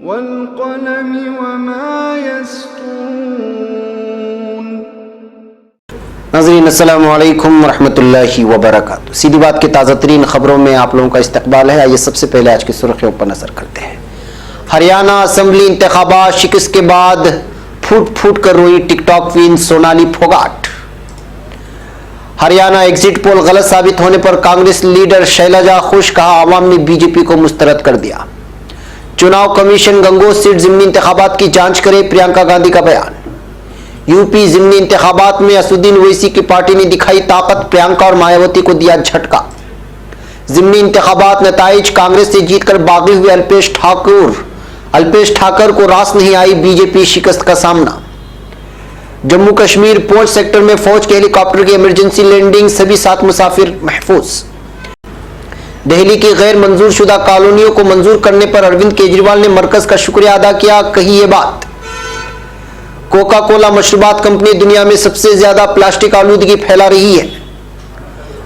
वल्क़लम वमा यस्तून। नाज़रीन अस्सलामु अलैकुम रहमतुल्लाहि व बरकातुहू। सीधी बात की ताज़ा तरीन खबरों में आप लोगों का इस्तकबाल है। आइए सबसे पहले आज की सुर्खियों पर नजर करते हैं। हरियाणा असेंबली इंतखाबात शिकस्त के बाद फूट फूट कर रोई TikTok queen Sonali Phogat. Haryana exit poll गलत साबित होने पर कांग्रेस लीडर शैलजा खुश, कहा आवाम ने बीजेपी को मुस्तरद कर दिया। चुनाव कमीशन गंगोह सीट जिमनी इंतखाबात की जांच करे, प्रियंका गांधी का बयान। यूपी जिमनी इंतखाबात में असदुद्दीन ओवैसी की पार्टी ने दिखाई ताकत, प्रियंका और मायावती को दिया झटका। जिमनी इंतखाबात नताइज कांग्रेस से जीतकर बागी हुए अल्पेश ठाकर को रास नहीं आई बीजेपी शिकस्त का सामना। जम्मू कश्मीर पूंछ सेक्टर में फौज के हेलीकॉप्टर की इमरजेंसी लैंडिंग, सभी 7 मुसाफिर महफूज। दिल्ली की गैर मंजूर शुदा कॉलोनियों को मंजूर करने पर अरविंद केजरीवाल ने मरकज का शुक्रिया अदा किया, कही ये बात। कोका कोला मशरूबात कंपनी दुनिया में सबसे ज्यादा प्लास्टिक आलूदगी फैला रही है।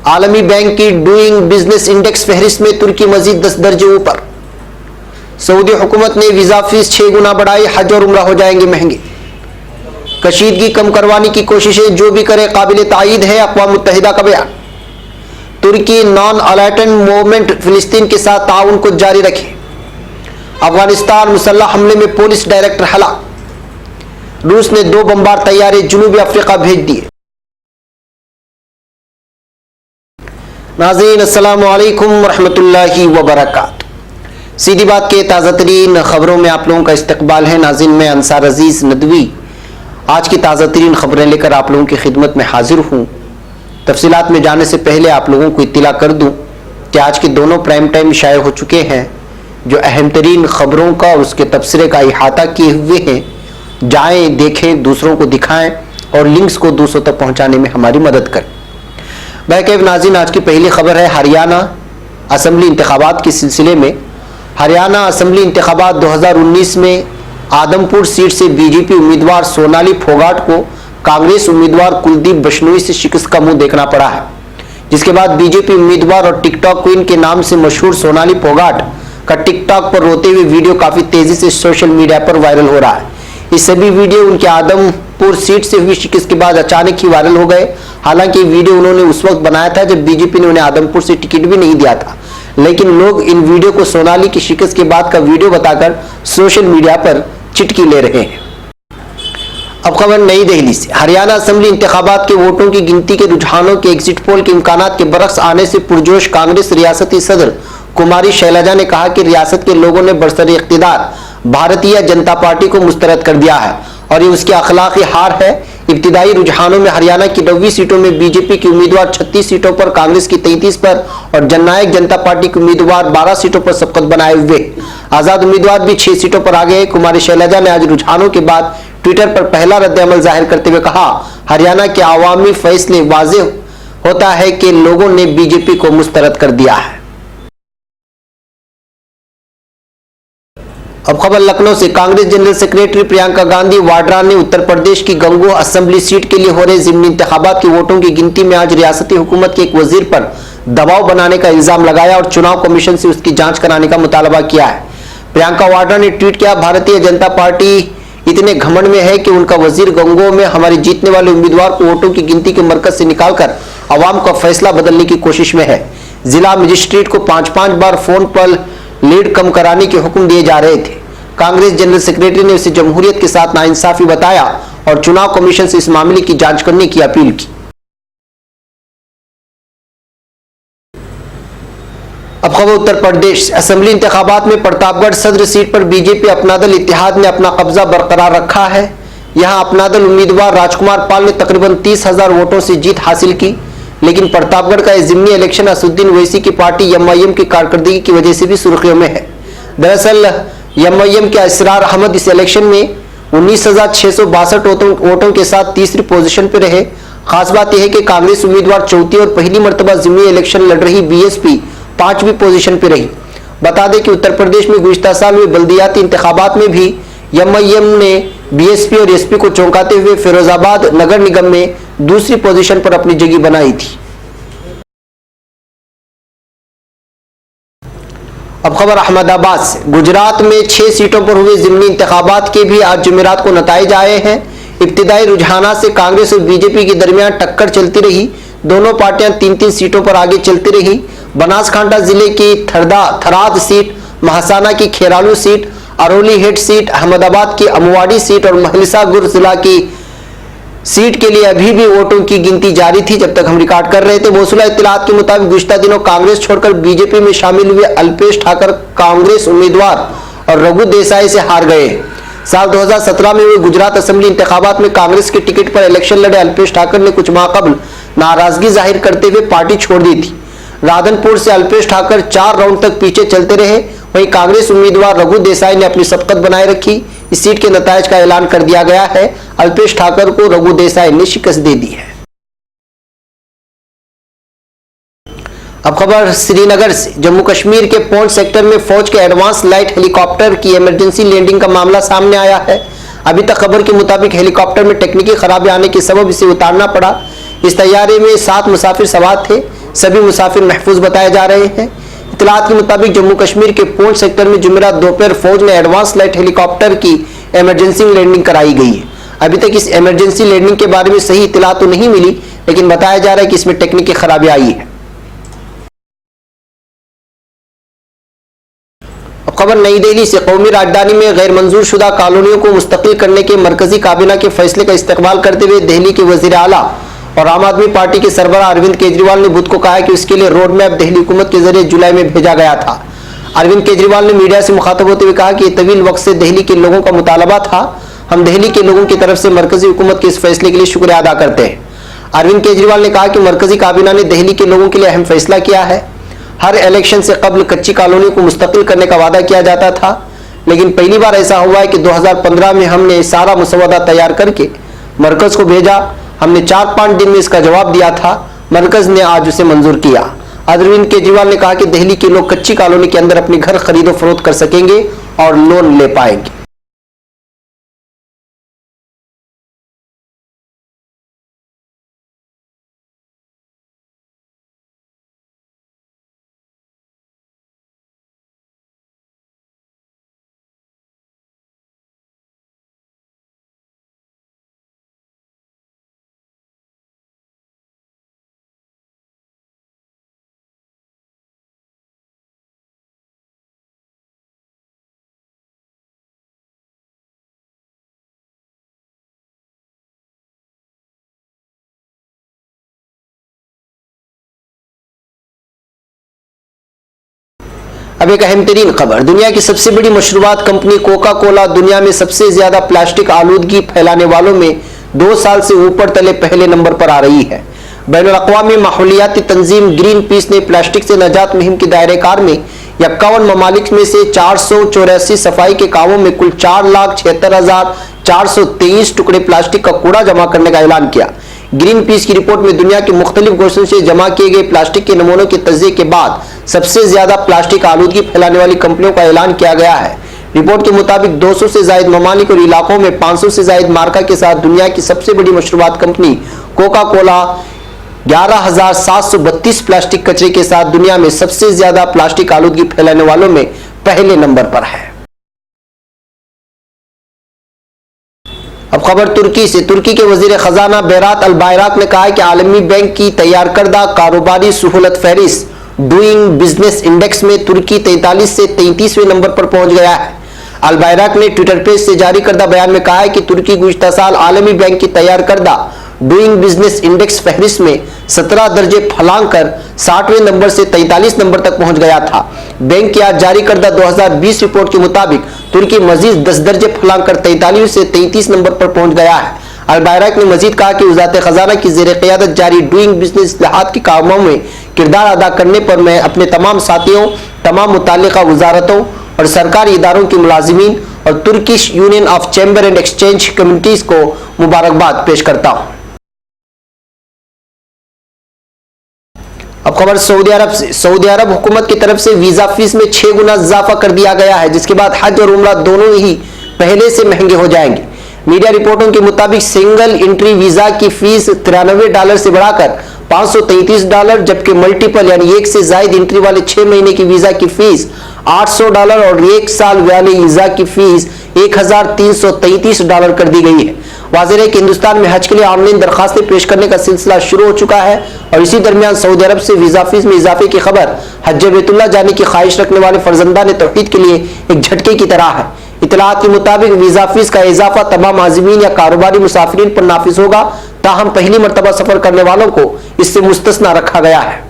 आलमी बैंक की डूइंग बिजनेस इंडेक्स फहरिस्त में तुर्की मजीद 10 दर्जे ऊपर। सऊदी हुकूमत ने वीजा फीस 6 गुना बढ़ाई, हज और उम्रा हो जाएंगे महंगे। कशीदगी कम करवाने की कोशिशें जो भी करे काबिल तायीद है, अक़वाम मुत्तहिदा का बयान। तुर्की नॉन अलाइटेंट मूवमेंट फिलिस्तीन के साथ ताउन को जारी रखे। अफगानिस्तान मुसल्लह हमले में पुलिस डायरेक्टर हलाक। रूस ने 2 बमबार तैयारे जनूबी अफ्रीका भेज दिए। नाज़रीन अस्सलामु अलैकुम रहमतुल्लाहि व बरकातुहू। सीधी बात के ताज़ा तरीन खबरों में आप लोगों का इस्तकबाल है। नाज़रीन मैं अंसार अजीज नदवी आज की ताज़ा तरीन खबरें लेकर आप लोगों की खिदमत में हाजिर हूँ। तफसीलात में जाने से पहले आप लोगों को इत्तला कर दूँ कि आज के दोनों प्राइम टाइम शाये हो चुके हैं, जो अहम तरीन खबरों का और उसके तबसरे का इहाता किए हुए हैं। जाएं, देखें, दूसरों को दिखाएं और लिंक्स को दूसरों तक पहुंचाने में हमारी मदद करें। बहरकैफ नाज़रीन आज की पहली खबर है हरियाणा असेंबली इंतखाबात के सिलसिले में। हरियाणा असेंबली इंतखाबात 2019 में आदमपुर सीट से बीजेपी उम्मीदवार सोनाली फोगाट को कांग्रेस उम्मीदवार कुलदीप बिश्नोई से शिकस्त का मुंह देखना पड़ा है, जिसके बाद बीजेपी उम्मीदवार और टिकटॉक क्वीन के नाम से मशहूर सोनाली फोगाट का टिकटॉक पर रोते हुए वीडियो काफी तेजी से सोशल मीडिया पर वायरल हो रहा है। ये सभी वीडियो उनके आदमपुर सीट से हुई शिकस्त के बाद अचानक ही वायरल हो गए। हालांकि वीडियो उन्होंने उस वक्त बनाया था जब बीजेपी ने उन्हें आदमपुर से टिकट भी नहीं दिया था, लेकिन लोग इन वीडियो को सोनाली की शिकस्त के बाद का वीडियो बताकर सोशल मीडिया पर चिटकी ले रहे हैं। अब खबर नई दिल्ली से। हरियाणा असेंबली इंतखाबात के वोटों की गिनती के रुझानों के एग्जिट पोल के इम्कानात के बरक्स आने से पुरजोश कांग्रेस रियासती सदर कुमारी शैलजा ने कहा कि रियासत के लोगों ने बरसर इख्तिदार भारतीय जनता पार्टी को मुस्तरद कर दिया है और ये उसकी अखलाकी हार है। इब्तिदाई रुझानों में हरियाणा की 90 सीटों में बीजेपी की उम्मीदवार 36 सीटों पर, कांग्रेस की 33 पर और जननायक जनता पार्टी के उम्मीदवार 12 सीटों पर सबकत बनाए हुए। आजाद उम्मीदवार भी 6 सीटों पर आ गए। कुमारी शैलजा ने आज रुझानों के बाद ट्विटर पर पहला रद्द-ए-अमल जाहिर करते हुए कहा, हरियाणा के अवामी फैसले वाज़ेह होता है कि लोगों ने बीजेपी को मुस्तरद कर दिया है। अब खबर लखनऊ से। कांग्रेस जनरल सेक्रेटरी प्रियंका गांधी वाड्रा ने उत्तर प्रदेश की गंगोह असेंबली सीट के लिए हो रहे जिमनी इंतखाबात की वोटों की गिनती में आज रियासती हुकूमत के एक वजीर पर दबाव बनाने का इल्जाम लगाया और चुनाव कमीशन से उसकी जांच कराने का मुतालबा किया है। प्रियंका वाड्रा ने ट्वीट किया, भारतीय जनता पार्टी इतने घमंड में है कि उनका वजीर गंगोह में हमारे जीतने वाले उम्मीदवार को वोटों की गिनती के मरकज से निकालकर अवाम का फैसला बदलने की कोशिश में है। जिला मजिस्ट्रेट को 5-5 बार फोन पर लीड कम कराने के हुक्म दिए जा रहे थे। कांग्रेस जनरल सेक्रेटरी ने उसे जमहूरियत के साथ नाइंसाफी बताया और चुनाव कमीशन से इस मामले की जांच करने की अपील की। अब खबर उत्तर प्रदेश। असेंबली इंतखाबात में प्रतापगढ़ सदर सीट पर बीजेपी अपना दल इत्तेहाद ने अपना कब्जा बरकरार रखा है। यहां अपना दल उम्मीदवार राजकुमार पाल ने तकरीबन 30,000 वोटों से जीत हासिल की, लेकिन प्रतापगढ़ का जिमनी इलेक्शन असदुद्दीन ओवैसी की पार्टी एमआईएम की कारकर्दगी की वजह से भी सुर्खियों में है। दरअसल एमआईएम के इसरार अहमद इस इलेक्शन में 19,662 वोटों के साथ तीसरी पोजीशन पर रहे। खास बात यह है कि कांग्रेस उम्मीदवार चौथी और पहली मरतबा जिमनी इलेक्शन लड़ रही बीएसपी 5वीं पोजीशन पर रही। बता दें कि उत्तर प्रदेश में गुज़िश्ता साल हुए बल्दियाती इंतखाबात में भी एमआईएम ने बीएसपी और एसपी को चौंकाते हुए फिरोजाबाद नगर निगम में दूसरी पोजीशन पर अपनी जगह बनाई थी। अब खबर अहमदाबाद से। गुजरात में 6 सीटों पर हुए ज़िमनी इंतखाबात के भी आज जुमेरात को नताइज आए हैं। इब्तिदाई रुझानात से कांग्रेस और बीजेपी के दरमियान टक्कर चलती रही। दोनों पार्टियां 3-3 सीटों पर आगे चलती रही। बनासकांठा जिले की थराद सीट, महासाना की Kheralu seat, Aroli head seat, Ahmedabad की अमवाड़ी सीट और महिसागुर जिला की सीट के लिए अभी भी वोटों की गिनती जारी थी जब तक हम रिकॉर्ड कर रहे थे। मौसूला इत्तलात के मुताबिक गुज़िश्ता दिनों कांग्रेस छोड़कर बीजेपी में शामिल हुए अल्पेश ठाकर कांग्रेस उम्मीदवार और रघु देसाई से हार गए। साल 2017 में हुए गुजरात असेंबली इंतखाबात में कांग्रेस के टिकट पर इलेक्शन लड़े अल्पेश ठाकर ने कुछ माह कबल नाराजगी जाहिर करते हुए पार्टी छोड़ दी थी। राधनपुर से अल्पेश ठाकर 4 राउंड तक पीछे चलते रहे। वहीं कांग्रेस उम्मीदवार रघु देसाई ने अपनी सबकत बनाए रखी। इस सीट के नतायज का ऐलान कर दिया गया है। अल्पेश ठाकर को रघु देसाई ने शिकस्त दे दी है। अब खबर श्रीनगर से। जम्मू कश्मीर के पौंछ सेक्टर में फौज के एडवांस लाइट हेलीकॉप्टर की इमरजेंसी लैंडिंग का मामला सामने आया है। अभी तक खबर के मुताबिक हेलीकॉप्टर में तकनीकी खराबी आने के सबब इसे उतारना पड़ा। इस तैयारी में 7 मुसाफिर सवार थे। सभी मुसाफिर महफूज बताए जा रहे हैं। इत्तलात के मुताबिक जम्मू कश्मीर के पौंछ सेक्टर में जुमेरात दोपहर फौज ने एडवांस लाइट हेलीकॉप्टर की इमरजेंसी लैंडिंग कराई गई है। अभी तक इस इमरजेंसी लैंडिंग के बारे में सही इत्तला तो नहीं मिली, लेकिन बताया जा रहा है कि इसमें तकनीकी खराबी आई है। अब खबर नई दिल्ली से। कौमी राजधानी में गैर मंजूर शुदा कॉलोनियों को मुस्तकिल करने के मरकजी काबीना के फैसले का इस्तकबाल करते हुए दिल्ली के वजीर आला और आम आदमी पार्टी के सरबराह अरविंद केजरीवाल ने बुध को कहा कि उसके लिए रोड मैप दिल्ली हुकूमत के जरिए जुलाई में भेजा गया था। अरविंद केजरीवाल ने मीडिया से मुखातब होते हुए कहा कि तवील वक्त से दिल्ली के लोगों का मुतालबा था। हम दिल्ली के लोगों की तरफ से मरकजी हुकूमत के इस फैसले के लिए शुक्रिया अदा करते हैं। अरविंद केजरीवाल ने कहा कि मरकजी काबीना ने दिल्ली के लोगों के लिए अहम फैसला किया है। हर इलेक्शन से कबल कच्ची कॉलोनी को मुस्तकिल करने का वादा किया जाता था, लेकिन पहली बार ऐसा हुआ है कि 2015 में हमने सारा मसवदा तैयार करके मरकज को भेजा। हमने 4-5 दिन में इसका जवाब दिया था। मरकज ने आज उसे मंजूर किया। अरविंद केजरीवाल ने कहा कि दिल्ली के लोग कच्ची कॉलोनी के अंदर अपने घर खरीदो फरोख्त कर सकेंगे और लोन ले पाएंगे। अब एक अहम तरीन खबर। दुनिया की सबसे बड़ी मशरूबात कंपनी कोका कोला दुनिया में सबसे ज्यादा प्लास्टिक आलूदगी फैलाने वालों में 2 साल से ऊपर तले पहले नंबर पर आ रही है। बैनुल-अक़वामी माहौलियाती तंजीम ग्रीन पीस ने प्लास्टिक से नजात मुहिम के दायरे कार में 51 ममालिक में से 484 सफाई के कामों में कुल 4,76,423 टुकड़े प्लास्टिक का कूड़ा जमा करने का ऐलान किया। ग्रीन पीस की रिपोर्ट में दुनिया के मुख्तलिफ गोशों से जमा किए गए प्लास्टिक के नमूनों के तज्ज़िये के बाद सबसे ज्यादा प्लास्टिक आलूदगी फैलाने वाली कंपनियों का ऐलान किया गया है। रिपोर्ट के मुताबिक 200 से ज्यादा ममालिक और इलाकों में 500 से ज्यादा मार्का के साथ दुनिया की सबसे बड़ी मशरूबात कंपनी कोका कोला 11,732 प्लास्टिक कचरे के साथ दुनिया में सबसे ज्यादा प्लास्टिक आलूदगी फैलाने वालों में पहले नंबर पर है। अब खबर तुर्की से। तुर्की के वजीर खजाना बेरात अल-बायराक ने कहा है कि आलमी बैंक की तैयार करदा कारोबारी सहूलत फहरिस्त डूइंग बिजनेस इंडेक्स में तुर्की 43 से 33वें नंबर पर पहुंच गया है। अल-बायराक ने ट्विटर पेज से जारी करदा बयान में कहा है कि तुर्की गुज़िश्ता साल आलमी बैंक की तैयार करदा डूइंग बिजनेस इंडेक्स फहरिस्त में 17 दर्जे फलांग कर 60वें नंबर से 43 नंबर तक पहुंच गया था। बैंक की आज जारी करदा 2020 रिपोर्ट के मुताबिक तुर्की मजीद 10 दर्जे फलांग कर 43 से 33 नंबर पर पहुंच गया है। अल-बायराक ने मजीद कहा कि वज़ारत खजाना की ज़ेर क़यादत जारी डूइंग बिजनेस इस्लाहात के कामों में किरदार अदा करने पर मैं अपने तमाम साथियों, तमाम मुताल्लिक़ा वज़ारतों और सरकारी इदारों के मुलाजिमीन और Turkish union of chamber and exchange communities को मुबारकबाद पेश करता हूँ। अब खबर सऊदी अरब से। सऊदी अरब हुकूमत की तरफ से वीजा फीस में 6 गुना इजाफा कर दिया गया है, जिसके बाद हज और उम्रा दोनों ही पहले से महंगे हो जाएंगे। मीडिया रिपोर्टों के मुताबिक सिंगल एंट्री वीजा की फीस $93 से बढ़ाकर $533, जबकि मल्टीपल यानी एक से ज्यादा एंट्री वाले 6 महीने की वीजा की फीस $800 और 1 साल वाले वीजा की फीस $1333 कर दी गई है। वाज़ेह है कि हिंदुस्तान में हज के लिए ऑनलाइन दरखास्तें पेश करने का सिलसिला शुरू हो चुका है और इसी दरमियान सऊदी अरब से वीजा फीस में इजाफे की खबर हज बैतुल्लाह जाने की ख्वाहिश रखने वाले फर्जंदान तौहीद के लिए एक झटके की तरह है। इतलात के मुताबिक वीजा फीस का इजाफा तमाम आज़मीन या कारोबारी मुसाफिरीन पर नाफिज होगा, ताहम पहली मरतबा सफर करने वालों को इससे मुस्तस्ना रखा गया है।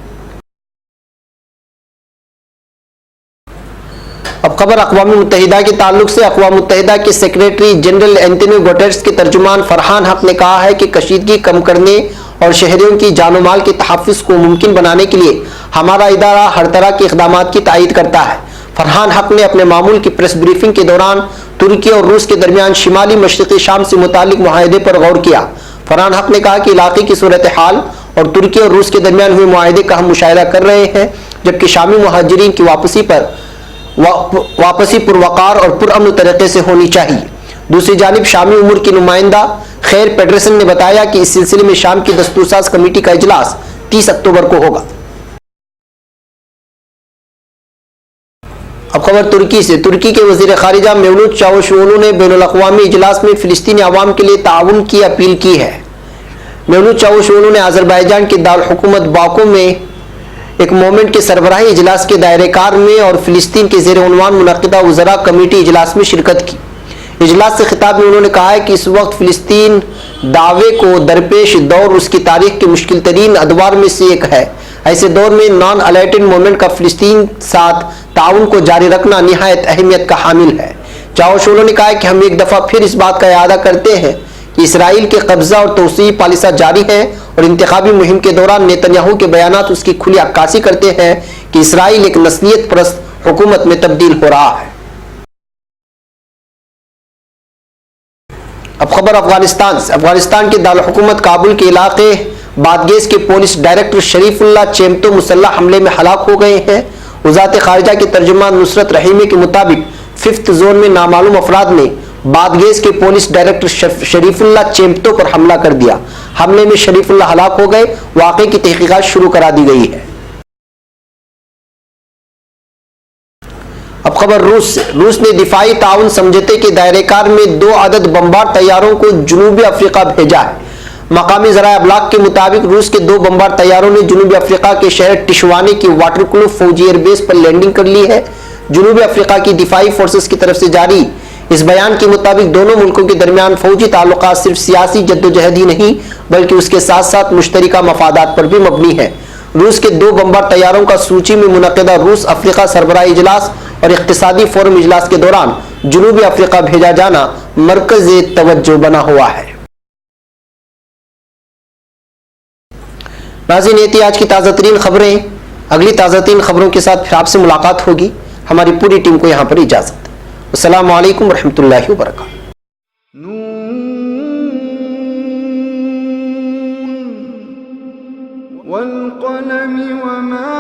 अब खबर अक़वाम मुत्तहिदा के ताल्लुक से। अक़वाम मुत्तहिदा के सेक्रेटरी जनरल एंटोनियो गुटेरेस के तर्जुमान फरहान हक ने कहा है कि कशीदगी कम करने और शहरियों की जानो माल के तहफ़्फ़ुज़ को मुमकिन बनाने के लिए हमारा इदारा हर तरह के इक़दामात की तायीद करता है। फरहान हक ने अपने मामूल की प्रेस ब्रीफिंग के दौरान तुर्की और रूस के दरमियान शिमाली मशरिक़ी शाम से मुतालिक मुआहदे पर गौर किया। फरहान हक ने कहा कि इलाके की सूरत हाल और तुर्की और रूस के दरमियान हुए मुआहदे का हम मुशाहिदा कर रहे हैं, जबकि शामी मुहाजिरीन की वापसी पुरवकार और पुरअमन तरीके से होनी चाहिए। दूसरी जानिब शामी उमूर की नुमाइंदा खैर पेडरसन ने बताया कि इस सिलसिले में शाम की दस्तूरसाज कमेटी का इजलास 30 अक्टूबर को होगा। अब खबर तुर्की से। तुर्की के वज़ीर ख़ारिजा मेवलूद चावुशओग्लू ने बैनुल अक़वामी इजलास में फ़िलिस्तीनी अवाम के लिए ताउन की अपील की है। मेवलूद चावुशओग्लू ने अज़रबैजान के दारुल हुकूमत बाकू में एक मोमेंट के सरबराही इजलास के दायरेकार में और फ़िलिस्तीन के ज़ेर उन्वान मुनक़िदा वज़रा कमेटी इजलास में शिरकत की। इजलास से खिताब में उन्होंने कहा है कि इस वक्त फ़िलिस्तीन दावे को दरपेश दौर उसकी तारीख के मुश्किल तरीन अदवार में से एक है। ऐसे दौर में नॉन अलाइटेड मूवमेंट का फ़िलिस्तीन साथ ताउन को जारी रखना निहायत अहमियत का हामिल है। चावुशओग्लू ने कहा है कि हम एक दफ़ा फिर इस बात का इआदा करते हैं कि इसराइल के कब्जा और तोसी पॉलिसी जारी है और इंतखाबी मुहिम के दौरान नेतन्याहू के बयानात उसकी खुली अक्कासी करते हैं कि इसराइल एक नस्लियत परस्त हुकूमत में तब्दील हो रहा है। अब खबर अफगानिस्तान से। अफगानिस्तान के दारुल हुकूमत काबुल के इलाके बादगेस के पुलिस डायरेक्टर शरीफुल्लाह चेमतो मुसल्लह हमले में हलाक हो गए हैं। वज़ारत ख़ारिजा के तर्जुमान नुसरत रहीमी के मुताबिक 5th जोन में नामालूम अफराद ने बादगेस के पुलिस डायरेक्टर शरीफुल्लाह चेमतो पर हमला कर दिया। हमले में शरीफुल्लाह हलाक हो गए। वाक़े की तहक़ीक़ात शुरू करा दी गई है। अब खबर रूस से। रूस ने दिफाई ताउन समझौते के दायरेकार में 2 अदद बमबार तैयारों को जनूबी अफ्रीका भेजा है। मकामी ज़राए अबलाग के मुताबिक रूस के 2 बमबार तैयारों ने जनूबी अफ्रीका के शहर टिशवाने की वाटरक्लूफ फौजी एयरबेस पर लैंडिंग कर ली है। जनूबी अफ्रीका की दिफाई फोर्सेस की तरफ से जारी इस बयान के मुताबिक दोनों मुल्कों के दरमियान फौजी ताल्लुकात सिर्फ सियासी जद्दोजहद ही नहीं बल्कि उसके साथ साथ मुश्तरका मफादात पर भी मबनी है। रूस के 2 बमबार तैयारों का सूची में मुनक़िदा रूस अफ्रीका सरबराही इजलास और इक़्तिसादी फोरम इजलास के दौरान जनूबी अफ्रीका भेजा जाना मरकज़ तवज्जो बना हुआ है। नाज़रीन, ये थी आज की ताज़ा तरीन खबरें। अगली ताज़ा तरीन खबरों के साथ फिर आपसे मुलाकात होगी। हमारी पूरी टीम को यहाँ पर इजाज़त। अस्सलामु अलैकुम रहमतुल्लाहि व बरकातहू। वल क़लम वमा